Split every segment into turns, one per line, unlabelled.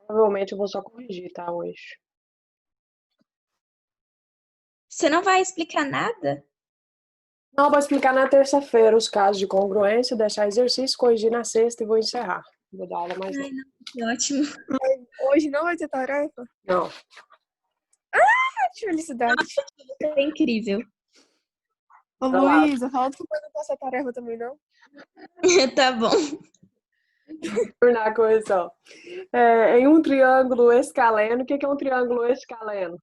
Provavelmente eu vou só corrigir, tá, hoje.
Você não vai explicar nada?
Não, vou explicar na terça-feira os casos de congruência, deixar exercício, corrigir na sexta e vou encerrar. Vou dar aula mais
Ai,
não.
não, que ótimo.
Hoje não vai ter tarefa?
Não.
Que felicidade.
Você é incrível.
Ô,
Vai lá.
Luísa, fala que não passa tarefa também, não?
Tá bom.
Tornar a correção. Em um triângulo escaleno, o que é um triângulo escaleno?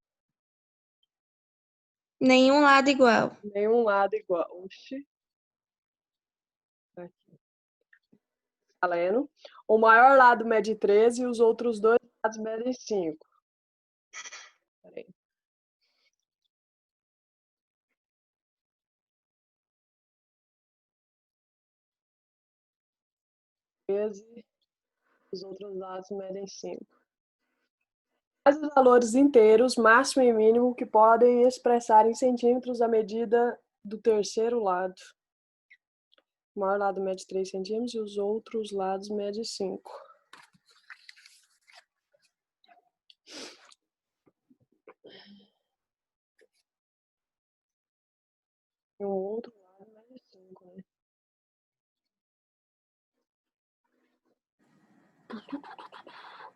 Nenhum lado igual.
Nenhum lado igual. Oxi. Aqui. Escaleno. O maior lado mede 13 e os outros dois lados medem 5. Peraí. Os outros lados medem 5. Quais os valores inteiros, máximo e mínimo, que podem expressar em centímetros a medida do terceiro lado? O maior lado mede 3 centímetros e os outros lados medem 5. E o outro lado mede 5, né?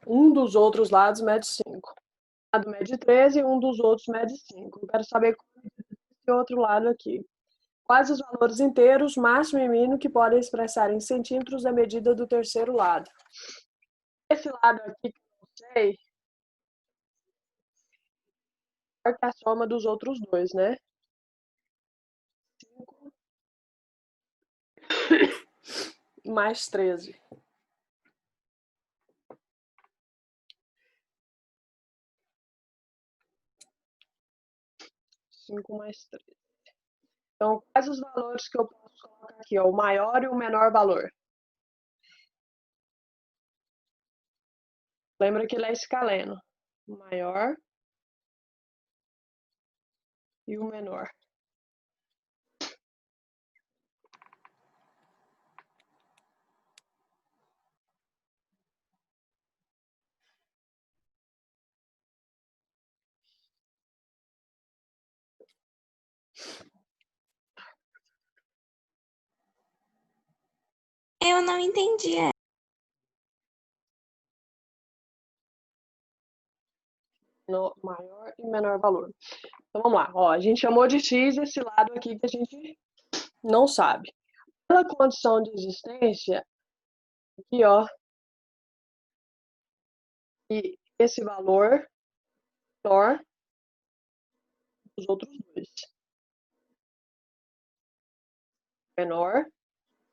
Um dos outros lados mede 5. Um lado mede 13 e um dos outros mede 5. Eu quero saber qual é esse outro lado aqui. Quais os valores inteiros, máximo e mínimo, que podem expressar em centímetros a medida do terceiro lado? Esse lado aqui que eu não sei é a soma dos outros dois, né? 5 mais 13. 5 mais 13. Então, quais os valores que eu posso colocar aqui? Ó, o maior e o menor valor. Lembra que ele é escaleno. O maior e o menor.
Eu não entendi.
Maior e menor valor. Então vamos lá. Ó, a gente chamou de x esse lado aqui que a gente não sabe. Pela condição de existência, aqui, ó, e esse valor menor dos outros dois. Menor,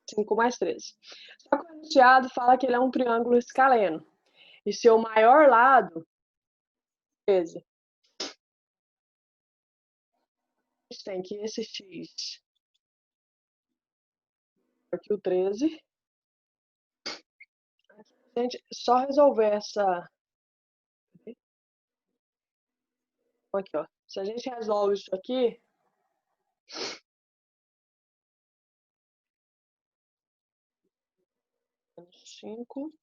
5 mais 13. Só que o enunciado fala que ele é um triângulo escaleno. E seu maior lado, 13. A gente tem que esse x aqui o 13. A gente só resolver essa. Aqui, ó. Se a gente resolve isso aqui, menos 5,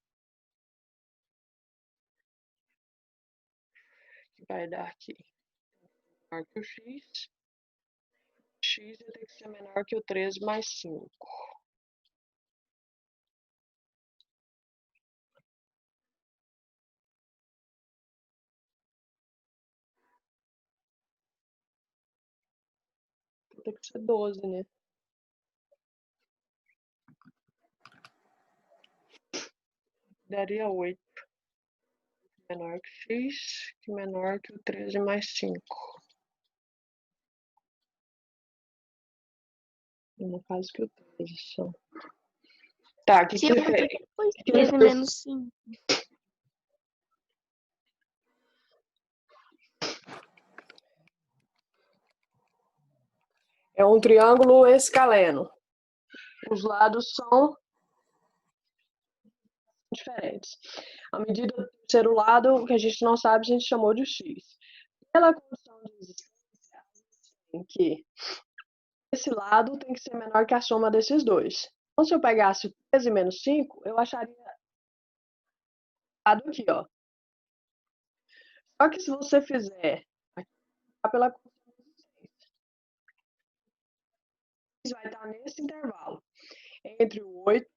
que vai dar aqui menor que o x. X vai ter que ser menor que o 13 mais 5. Tem que ser 12, né? Daria 8. Menor que x, que menor que o 13 mais 5. No caso que o 13 só. Tá, o que
Que
ele
um
fez?
depois
Que ele
13
fez?
menos 5.
É um triângulo escaleno. Os lados são diferentes. A medida do terceiro lado, que a gente não sabe, a gente chamou de x. Pela condição de existência, em que esse lado tem que ser menor que a soma desses dois. Então, se eu pegasse o 13 menos 5, eu acharia o lado aqui, ó. Só que se você fizer aqui, tá pela condição de existência, vai estar nesse intervalo, entre o 8,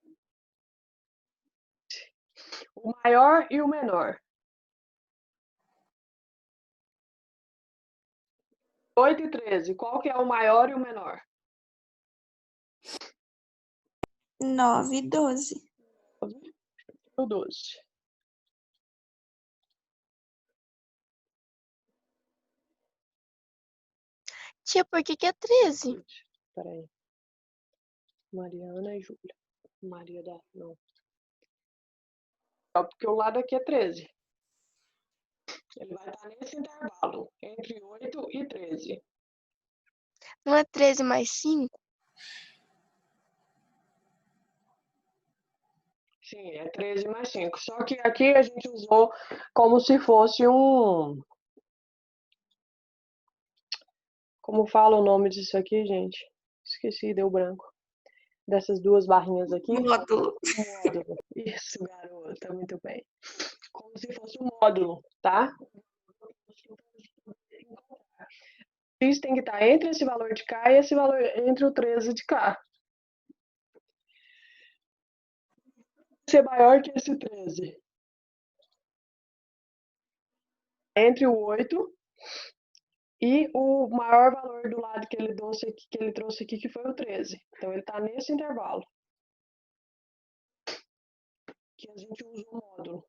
o maior e o menor. 8 e 13, qual que é o maior e o menor?
9 e 12.
O 12.
Tia, por que é 13?
Peraí. Mariana e Júlia. Maria da... Não. Só porque o lado aqui é 13. Ele vai estar nesse intervalo, entre 8 e 13.
Não é 13 mais 5?
Sim, é 13 mais 5. Só que aqui a gente usou como se fosse um... Como fala o nome disso aqui, gente? Esqueci, deu branco. Dessas duas barrinhas aqui.
Módulo.
Módulo. Isso, garota, muito bem. Como se fosse um módulo, tá? X tem que estar entre esse valor de cá e esse valor entre o 13 de cá. Ser maior que esse 13. Entre o 8 e o maior valor do lado que ele trouxe aqui, que foi o 13. Então, ele está nesse intervalo. Que a gente usa o módulo.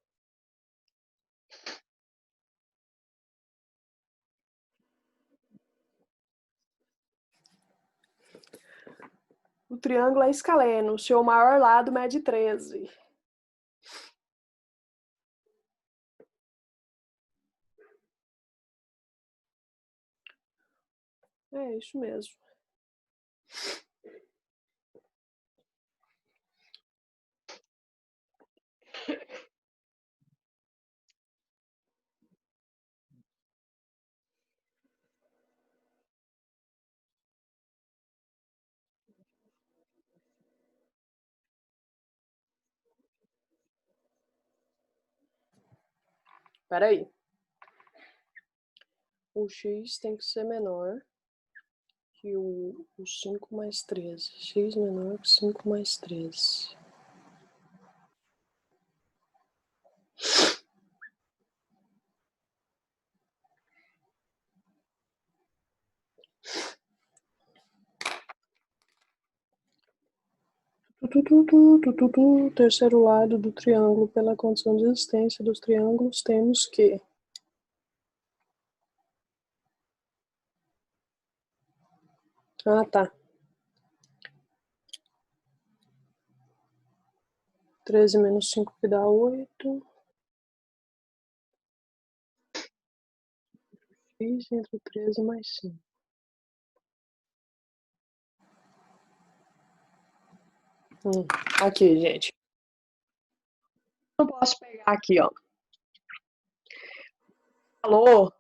O triângulo é escaleno. O seu maior lado mede 13. É isso mesmo. Espera aí. O x tem que ser menor que o 5 mais 13. X menor que 5 mais 13. Terceiro lado do triângulo. Pela condição de existência dos triângulos, temos que... Ah, tá. 13 menos 5 que dá 8. X entre 13 mais 5. Aqui, gente. Eu posso pegar aqui, ó. Valor.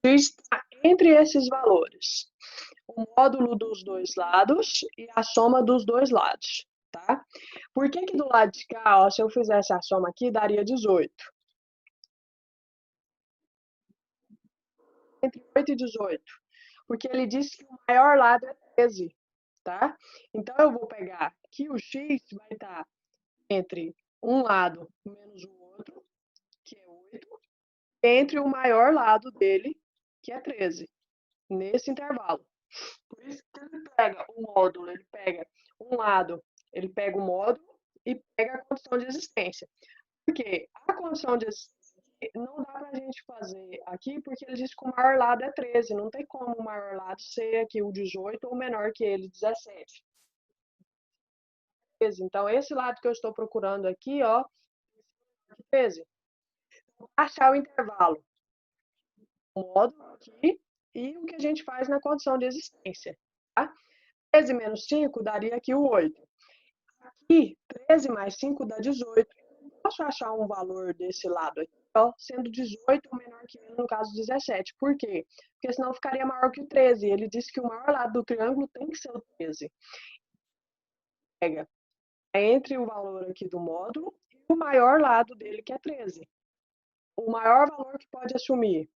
X está entre esses valores. O módulo dos dois lados e a soma dos dois lados, tá? Por que do lado de cá, ó, se eu fizesse a soma aqui, daria 18. Entre 8 e 18. Porque ele disse que o maior lado é 13, tá? Então, eu vou pegar que o x vai estar entre um lado menos o outro, que é 8, entre o maior lado dele, que é 13, nesse intervalo. Por isso que ele pega o módulo, ele pega um lado, ele pega o módulo e pega a condição de existência. Porque a condição de existência não dá pra gente fazer aqui, porque ele diz que o maior lado é 13. Não tem como o maior lado ser aqui o 18 ou menor que ele, 17. Então, esse lado que eu estou procurando aqui, ó, 13. Achar o intervalo. O módulo aqui e o que a gente faz na condição de existência. Tá? 13 menos 5 daria aqui o 8. Aqui, 13 mais 5 dá 18. Posso achar um valor desse lado aqui, ó, sendo 18 ou menor que ele, no caso 17. Por quê? Porque senão ficaria maior que o 13. Ele disse que o maior lado do triângulo tem que ser o 13. Pega entre o valor aqui do módulo e o maior lado dele, que é 13. O maior valor que pode assumir,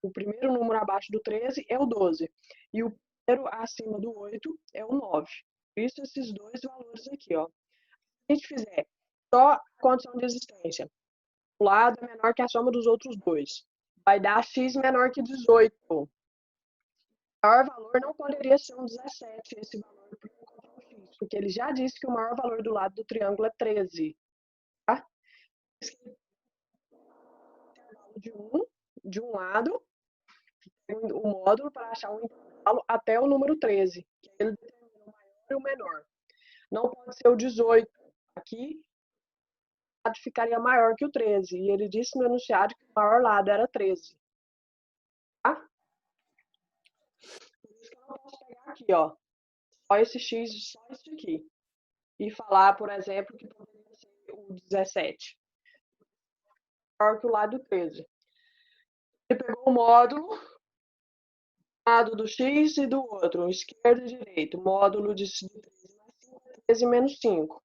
o primeiro número abaixo do 13 é o 12. E o primeiro acima do 8 é o 9. Por isso, esses dois valores aqui, ó. Se a gente fizer só a condição de existência, o lado é menor que a soma dos outros dois, vai dar x menor que 18. O maior valor não poderia ser um 17, esse valor, para encontrar o x, porque ele já disse que o maior valor do lado do triângulo é 13. Tá? De um lado, o módulo para achar um intervalo até o número 13, que ele determina o maior e o menor. Não pode ser o 18. Aqui, o lado ficaria maior que o 13. E ele disse no enunciado que o maior lado era 13. Tá? Por isso que eu não posso pegar aqui, ó. Só esse x, só esse aqui. E falar, por exemplo, que poderia ser o 17. Maior que o lado 13. Ele pegou o módulo, lado do x e do outro, esquerda e direita. Módulo de 13 mais 5 é 13 menos 5.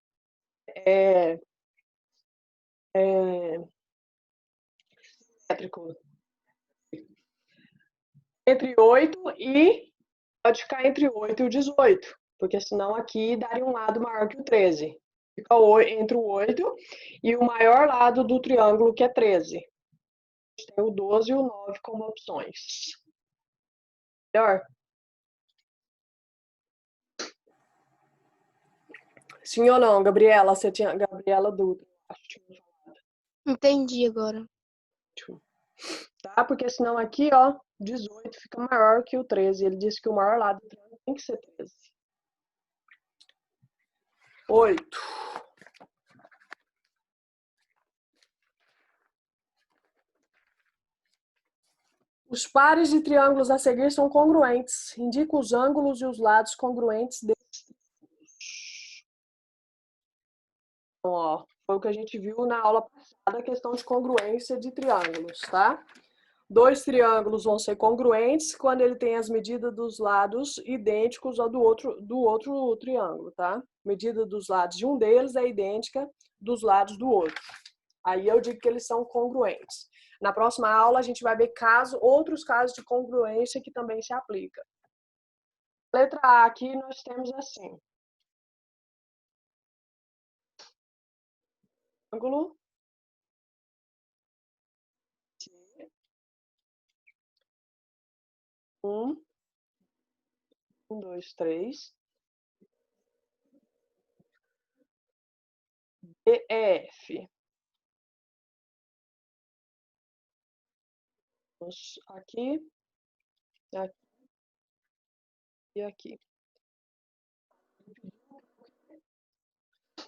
Simétrico. Entre 8 e... Pode ficar entre 8 e o 18, porque senão aqui daria um lado maior que o 13. Fica entre o 8 e o maior lado do triângulo, que é 13. A gente tem o 12 e o 9 como opções. Melhor? Sim ou não, Gabriela? Você tinha... Gabriela Dutra, acho que tinha falado.
Entendi agora.
Tá? Porque senão aqui, ó, 18 fica maior que o 13. Ele disse que o maior lado do triângulo tem que ser 13. 8. Os pares de triângulos a seguir são congruentes. Indica os ângulos e os lados congruentes desses triângulos. Então, ó, foi o que a gente viu na aula passada, a questão de congruência de triângulos, tá? Dois triângulos vão ser congruentes quando ele tem as medidas dos lados idênticos ao do outro triângulo, tá? Medida dos lados de um deles é idêntica dos lados do outro. Aí eu digo que eles são congruentes. Na próxima aula a gente vai ver outros casos de congruência que também se aplica. Letra A aqui nós temos assim. Ângulo um, 2, 3. DEF. Vamos aqui, aqui e aqui.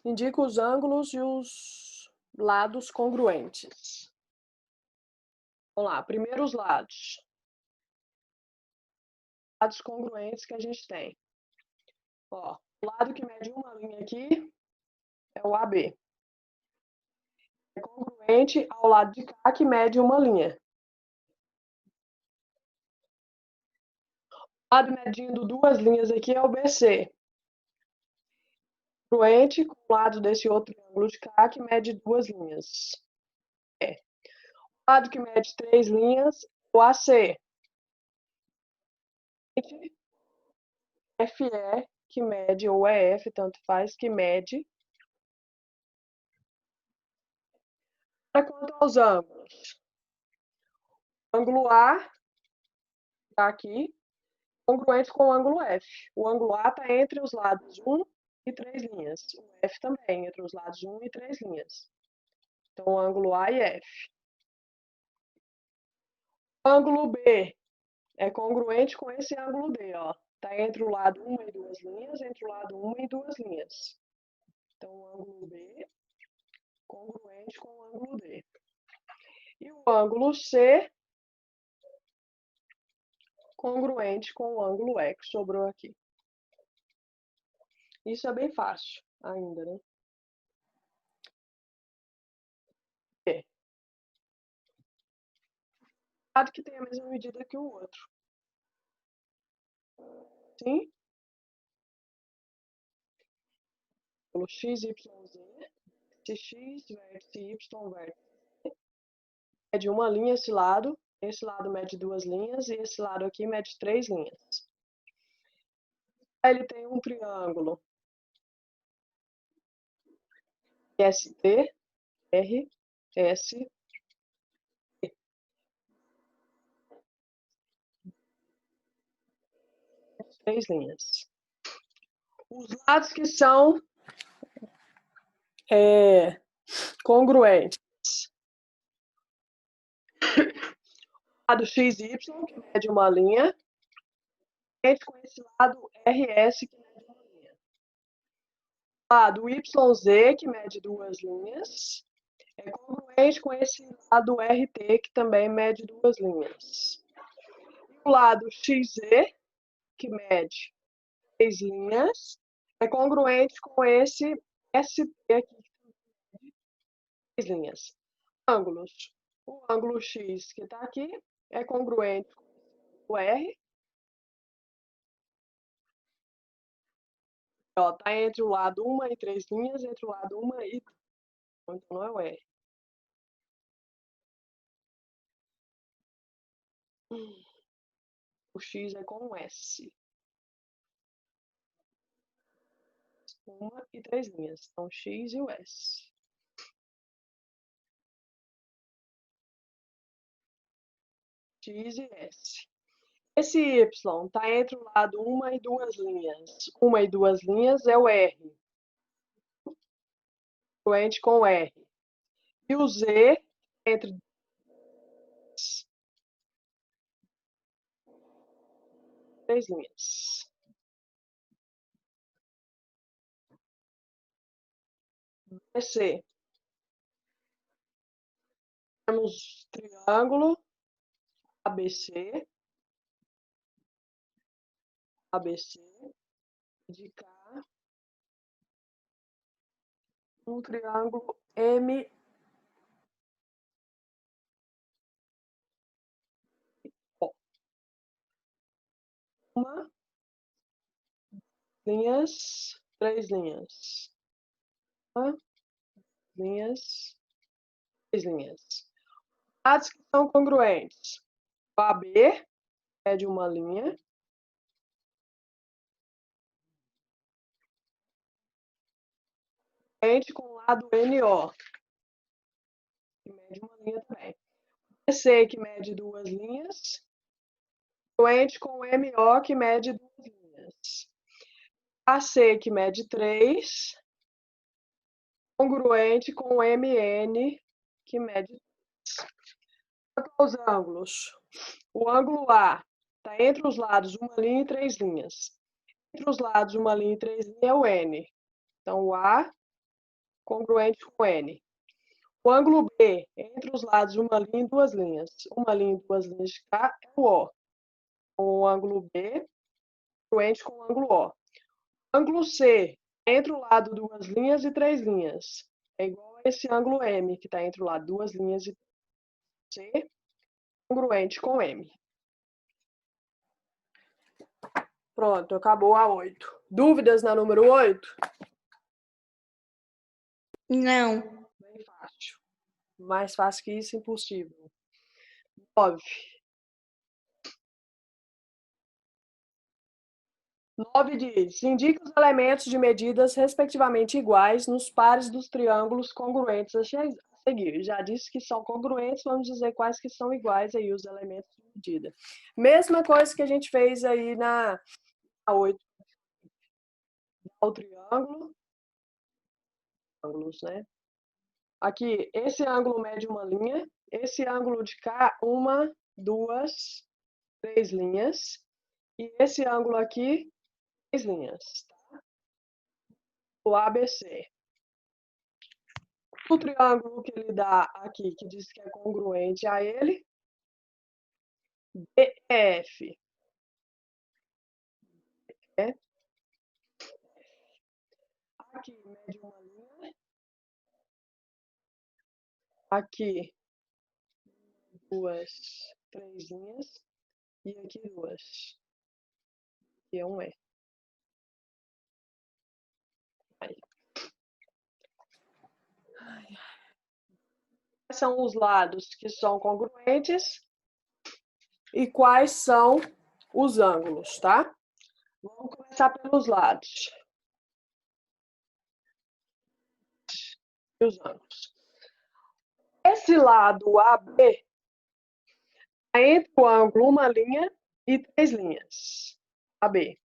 Indica os ângulos e os lados congruentes. Vamos lá, primeiro os lados. Lados congruentes que a gente tem. Ó, o lado que mede uma linha aqui é o AB. É congruente ao lado de cá que mede uma linha. O lado medindo duas linhas aqui é o BC. Congruente com o lado desse outro triângulo de cá que mede duas linhas. O lado que mede três linhas é o AC. FE que mede, ou EF, tanto faz, que mede. Quanto aos ângulos. O ângulo A está aqui, congruente com o ângulo F. O ângulo A está entre os lados 1 e 3 linhas. O F também, entre os lados 1 e 3 linhas. Então, o ângulo A e F. O ângulo B é congruente com esse ângulo D, ó. Está entre o lado 1 e 2 linhas, entre o lado 1 e 2 linhas. Então, o ângulo B congruente com o ângulo D. E o ângulo C congruente com o ângulo E que sobrou aqui. Isso é bem fácil ainda, né? Lado que tem a mesma medida que o outro. Sim? Pelo x, y, z. X, vértice Y, vértice. Mede uma linha esse lado mede 2 linhas e esse lado aqui mede 3 linhas. Ele tem um triângulo ST, R, S, 3 linhas. Os lados que são congruentes. O lado XY, que mede uma linha, com esse lado RS, que mede uma linha. O lado YZ, que mede 2 linhas, é congruente com esse lado RT, que também mede 2 linhas. O lado XZ, que mede 3 linhas, é congruente com esse ST aqui, que mede 3 linhas. Ângulos. O ângulo X, que está aqui, é congruente com o R. Está entre o lado 1 e 3 linhas, entre o lado 1 e 3. Então, não é o R. O X é com um S. 1 e 3 linhas. Então, X e o S. X e S. Esse Y está entre o lado 1 e 2 linhas. 1 e 2 linhas é o R. Congruente com o R. E o Z entre 3 linhas. BC. Temos triângulo ABC. ABC. De cá. Um triângulo M. Uma. Linhas. 3 linhas. Uma. Linhas. 3 linhas. Lados que são congruentes. O AB é de uma linha. Com o lado NO, que mede uma linha também. BC, que mede 2 linhas. Congruente com o MO, que mede 2 linhas. AC, que mede 3. Congruente com o MN, que mede 3. Quanto aos ângulos, o ângulo A está entre os lados uma linha e 3 linhas. Entre os lados uma linha e 3 linhas é o N. Então, o A congruente com o N. O ângulo B, entre os lados uma linha e 2 linhas. Uma linha e 2 linhas de cá é o O. O ângulo B congruente com o ângulo O. Ângulo C, entre o lado 2 linhas e 3 linhas. É igual a esse ângulo M, que está entre o lado 2 linhas e C, congruente com M. Pronto, acabou a 8. Dúvidas na número 8?
Não.
Bem fácil. Mais fácil que isso, impossível. 9. 9 diz: indique os elementos de medidas respectivamente iguais nos pares dos triângulos congruentes a seguir. Já disse que são congruentes, vamos dizer quais que são iguais aí os elementos de medida. Mesma coisa que a gente fez aí na 8. O triângulo, ângulos, né? Aqui, esse ângulo mede uma linha, esse ângulo de cá, 1, 2, 3 linhas, e esse ângulo aqui, 3 linhas. Tá? O ABC. O triângulo que ele dá aqui, que diz que é congruente a ele, BF. Aqui mede uma linha. Aqui, 2, 3 linhas. E aqui 2. Aqui é um E. Aí. quais são os lados que são congruentes e quais são os ângulos, tá? Vamos começar pelos lados. E os ângulos. Esse lado AB está entre o ângulo uma linha e 3 linhas. AB.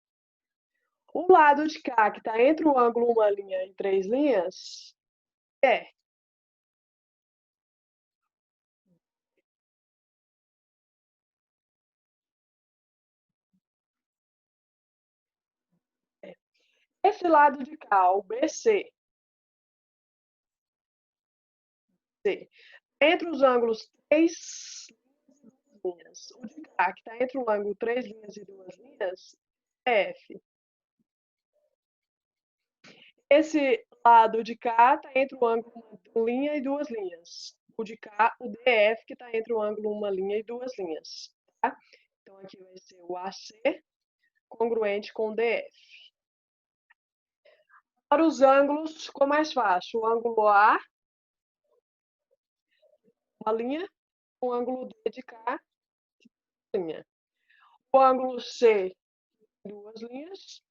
O lado de cá, que está entre o ângulo uma linha e 3 linhas, é esse lado de cá, o BC. Entre os ângulos 3 linhas. O de cá, que está entre o ângulo 3 linhas e 2 linhas, é F. Esse lado de cá está entre o ângulo uma linha e 2 linhas. O de cá, o DF, que está entre o ângulo uma linha e 2 linhas. Tá? Então, aqui vai ser o AC congruente com o DF. Para os ângulos, ficou mais fácil. O ângulo A, uma linha, o ângulo D de cá, linha. O ângulo C, duas linhas,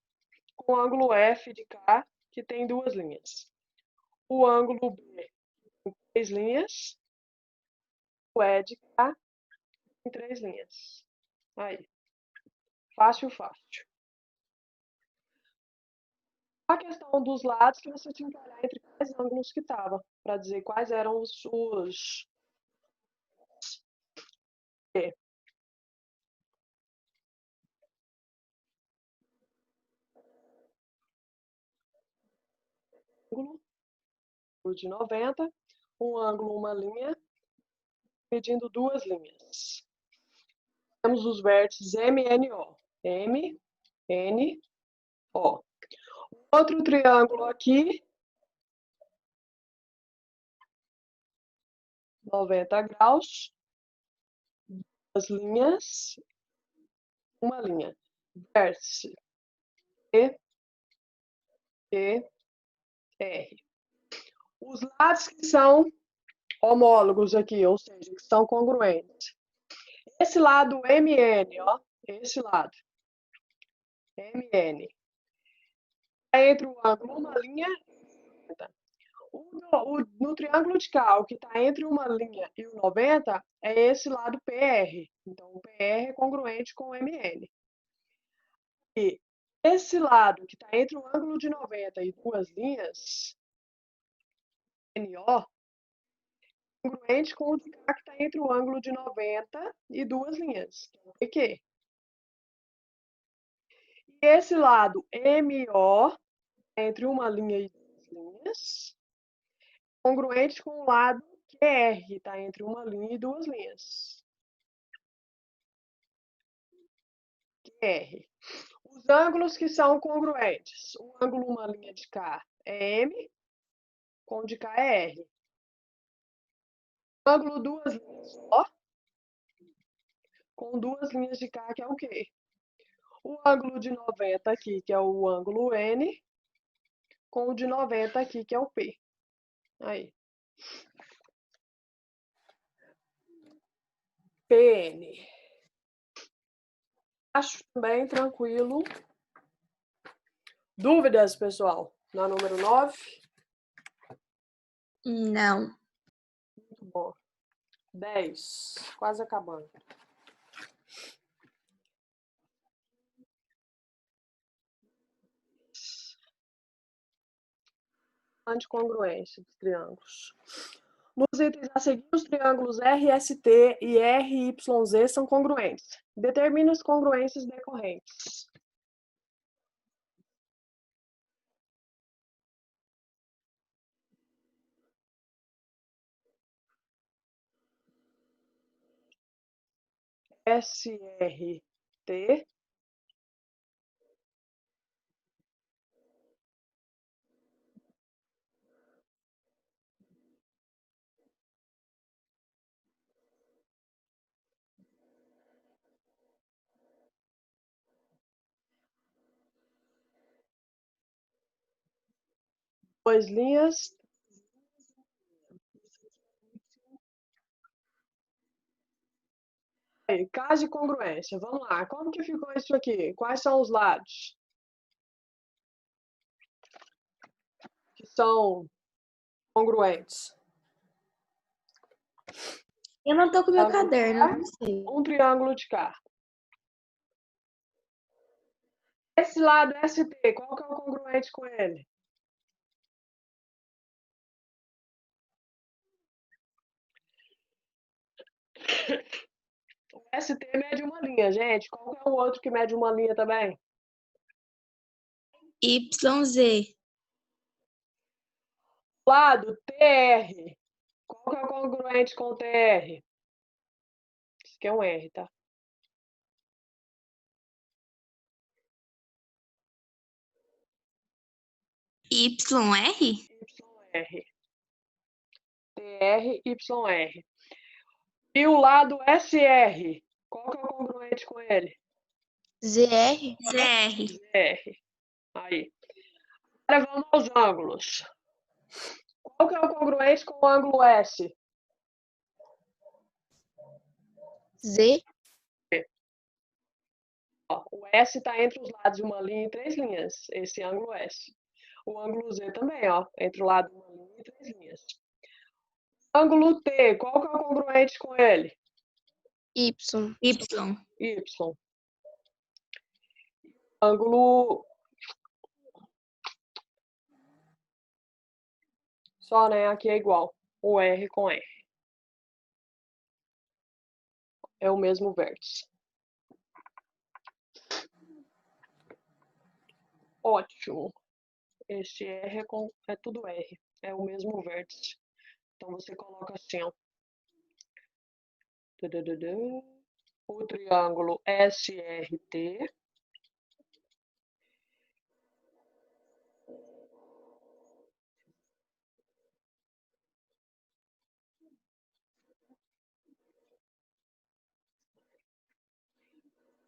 com o ângulo F de cá, que tem 2 linhas. O ângulo B, tem 3 linhas. O E de cá, tem 3 linhas. Aí. Fácil, fácil. A questão dos lados que você tinha que olhar entre quais ângulos que estava, para dizer quais eram os ângulo de 90, um ângulo, uma linha, medindo 2 linhas. Temos os vértices MNO. M, N, O. Outro triângulo aqui, 90 graus, duas linhas, uma linha. Vértice E, E, R. Os lados que são homólogos aqui, ou seja, que são congruentes. Esse lado MN, ó, esse lado, MN, é entre o ângulo uma linha e 90. No triângulo de cá, o que está entre uma linha e o 90 é esse lado PR. Então, o PR é congruente com o MN. E esse lado que está entre o ângulo de 90 e duas linhas, NO, congruente com o de cá que está entre o ângulo de 90 e duas linhas, que é o PQ. E esse lado MO, entre uma linha e duas linhas, congruente com o lado QR, que está entre uma linha e duas linhas. QR. Os ângulos que são congruentes. O ângulo uma linha de cá é M, com o de cá é R. O ângulo duas linhas só, com duas linhas de cá, que é o quê? O ângulo de 90 aqui, que é o ângulo N, com o de 90 aqui, que é o P. Aí. PN. Acho bem tranquilo. Dúvidas, pessoal? Na número 9?
Não.
Muito bom. 10. Quase acabando. Anticongruência dos triângulos. Nos itens a seguir, os triângulos RST e RYZ são congruentes. Determine as congruências decorrentes. SRT duas linhas Aí, caso de congruência. Vamos lá. Como que ficou isso aqui? Quais são os lados que são congruentes?
Eu não tô com meu
Triângulo de
caderno,
cá,
eu não sei.
um triângulo de cá. Esse lado ST, qual que é o congruente com ele? O ST mede uma linha, gente. Qual que é o outro que mede uma linha também?
YZ.
Lado TR. Qual que é o congruente com o TR? Isso aqui é um R, tá?
YR?
YR. TR, YR. E o lado SR, qual que é o congruente com ele?
ZR? ZR.
ZR. Aí. Agora vamos aos ângulos. Qual que é o congruente com o ângulo S?
Z?
Ó, o S está entre os lados de uma linha e três linhas, esse ângulo S. O ângulo Z também, ó, entre o lado de uma linha e três linhas. Ângulo T, qual que é o congruente com ele?
Y.
Y. Ângulo... Só, né? Aqui é igual. O R com R. É o mesmo vértice. Ótimo. Esse R é tudo R. É o mesmo vértice. Então, você coloca assim, ó. O triângulo SRT.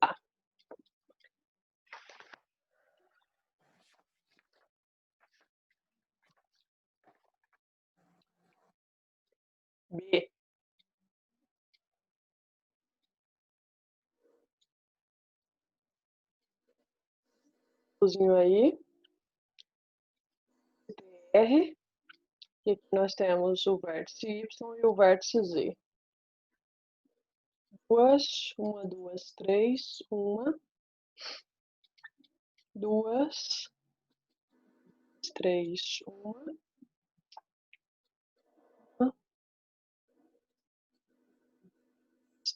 Ah, B. Aí. R. E aqui nós temos o vértice Y e o vértice Z. Uma, duas, três. Uma, duas, três. Uma,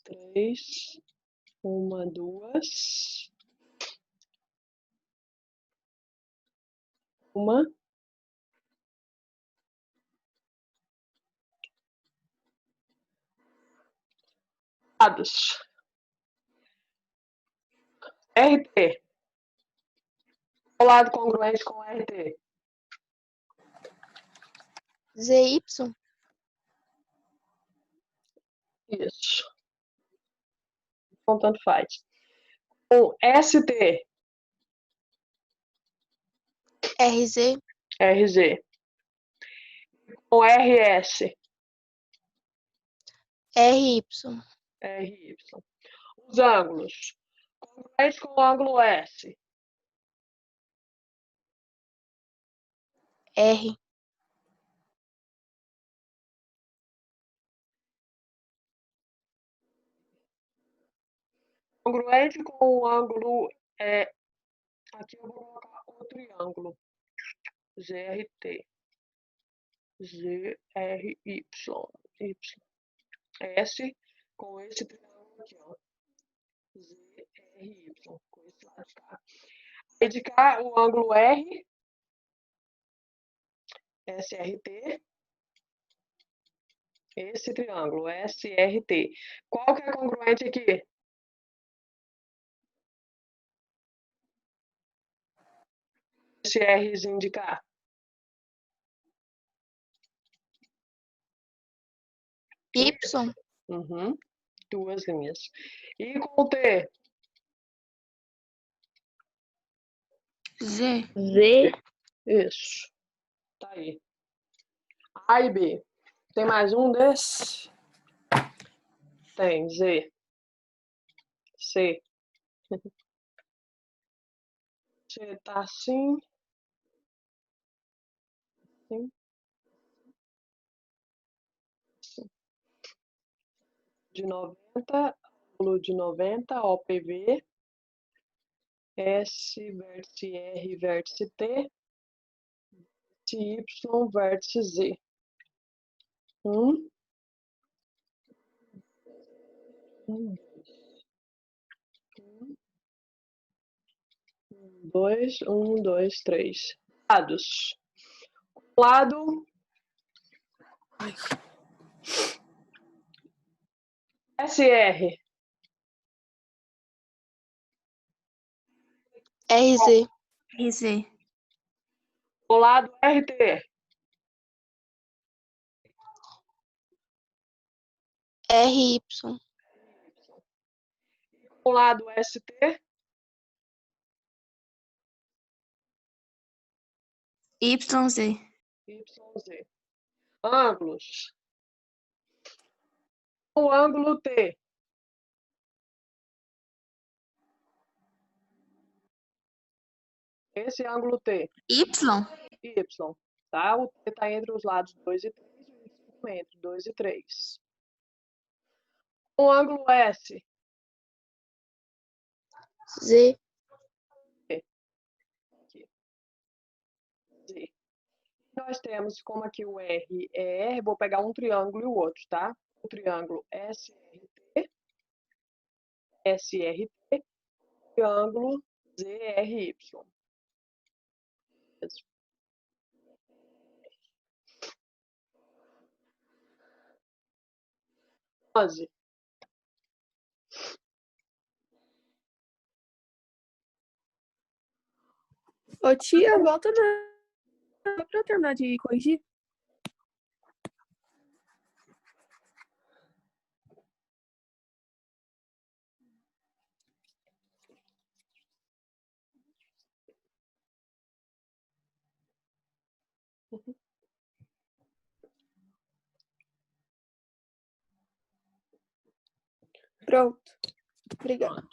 três. Uma, duas. Uma. Lados. RT. Qual lado congruente com RT?
ZY.
Isso. Então, tanto faz. Com ST.
RZ.
RZ. Com RS.
RY.
RY. Os ângulos. Congruente com o ângulo S.
R.
Congruente com o ângulo. Aqui eu vou colocar o triângulo. GRT. GRY. Y. S com esse triângulo aqui, ó. GRY. Com esse lado de cá. E de cá, o ângulo R. SRT. Esse triângulo, SRT. Qual que é congruente aqui? Esse Rzinho de cá.
Y.
Uhum. Duas linhas. E com o T?
Z.
Z.
Isso. Tá aí. A e B. Tem mais um desse? Tem, Z. C. C tá assim. Assim. Assim. De 90, ângulo de 90, OPV. S, vértice R, vértice T. Y, vértice Z. 1, 2, 1, 2, 3. Lados. Lado SR.
RZ.
RZ.
O lado RT.
RY.
O lado ST.
YZ.
YZ. Ângulos. O ângulo T. Esse ângulo T.
Y.
Y. Tá? O T está entre os lados 2 e 3, e o Y entre 2 e 3. O ângulo S.
Z.
Aqui. Z. Nós temos, como aqui o R é R, vou pegar um triângulo e o outro, tá? O triângulo SRT, SRT, triângulo ZRY. 11.
Ô, tia, volta pra eu terminar de corrigir. Pronto. Obrigada.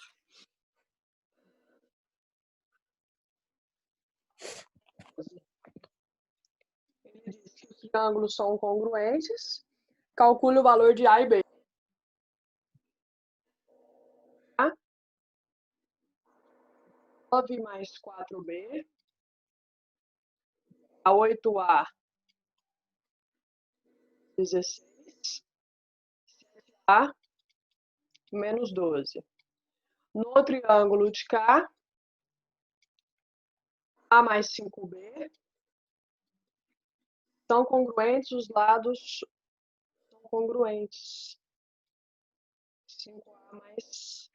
Ele diz que os triângulos são congruentes. Calcule o valor de A e B. Tá? 9 mais 4B. A 8A. 16. A menos 12. No triângulo de cá, A mais 5B. São congruentes, os lados são congruentes. 5A mais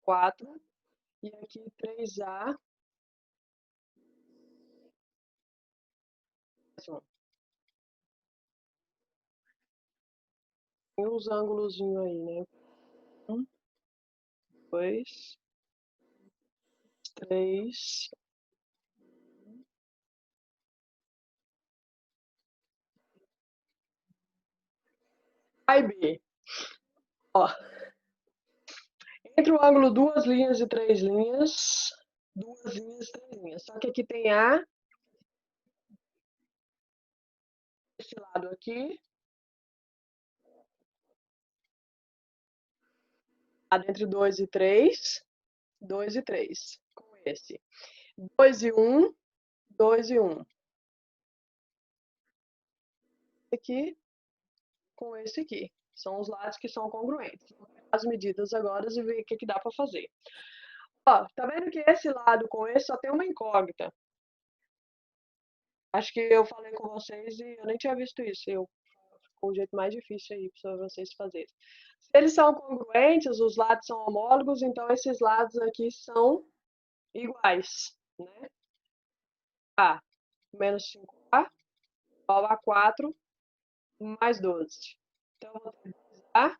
4. E aqui 3A. Tem uns ângulozinhos aí, né? 1, 2, 3. A e B. Ó. Entre o ângulo 2 linhas e 3 linhas. 2 linhas e 3 linhas. Só que aqui tem A. Esse lado aqui. Lado entre 2 e 3. 2 e 3. Com esse. 2 e 1. 2 e 1. Aqui. Com esse aqui. São os lados que são congruentes. Vou pegar as medidas agora e ver o que dá para fazer. Ó, tá vendo que esse lado com esse só tem uma incógnita? Acho que eu falei com vocês e eu nem tinha visto isso. Ficou o jeito mais difícil aí para vocês fazerem. Se eles são congruentes, os lados são homólogos, então esses lados aqui são iguais, né? A menos 5A igual a 4 mais 12. Então, eu vou ter 2A,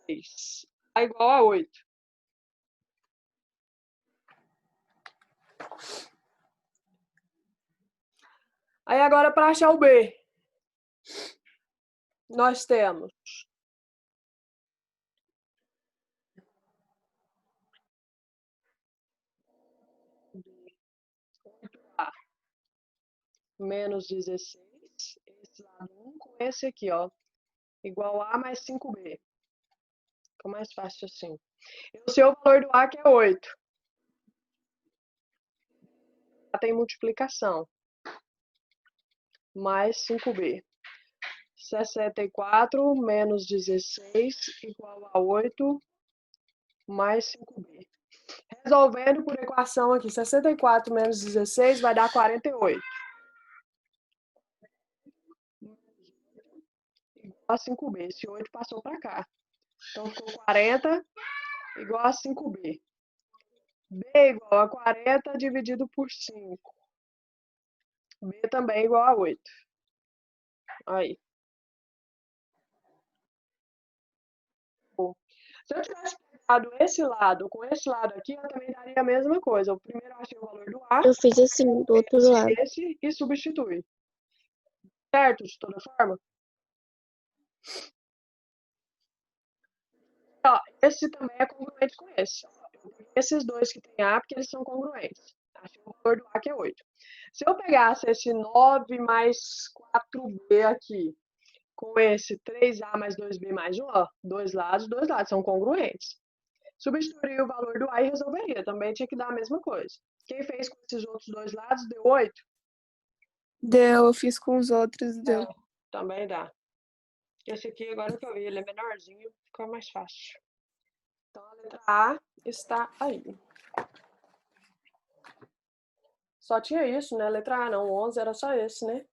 6. A igual a 8. Aí agora para achar o B, nós temos menos 16, esse lado 1 com esse aqui, ó, igual a mais 5b. Fica mais fácil assim. E o seu valor do A que é 8. Já tem multiplicação. Mais 5b. 64 menos 16 igual a 8 mais 5b. Resolvendo por equação aqui, 64 menos 16 vai dar 48. Igual a 5b. Esse 8 passou para cá. Então ficou 40 igual a 5b. B igual a 40 dividido por 5. B também igual a 8. Aí. Se eu tivesse pegado esse lado com esse lado aqui, eu também daria a mesma coisa. Eu primeiro achei o valor do A,
Eu fiz assim, do outro lado.
esse e substitui. Certo? De toda forma? Ó, esse também é congruente com esse. Eu peguei esses dois que tem A porque eles são congruentes. Achei o valor do A que é 8. Se eu pegasse esse 9 mais 4B aqui, com esse 3A mais 2B mais 1, ó, dois lados são congruentes. Substituiria o valor do A e resolveria. Também tinha que dar a mesma coisa. Quem fez com esses outros dois lados deu 8?
Deu, eu fiz com os outros, deu.
Também dá. Esse aqui, agora que eu vi, ele é menorzinho, fica mais fácil. Então, a letra A está aí. Só tinha isso, né? Letra A, não. 11 era só esse, né?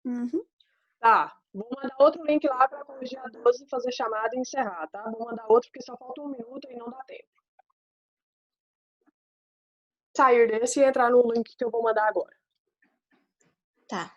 Uhum.
Tá. Vou mandar outro link lá para corrigir a 12, fazer chamada e encerrar, tá? Vou mandar outro porque só falta 1 minuto e não dá tempo. Sair desse e entrar no link que eu vou mandar agora.
Tá.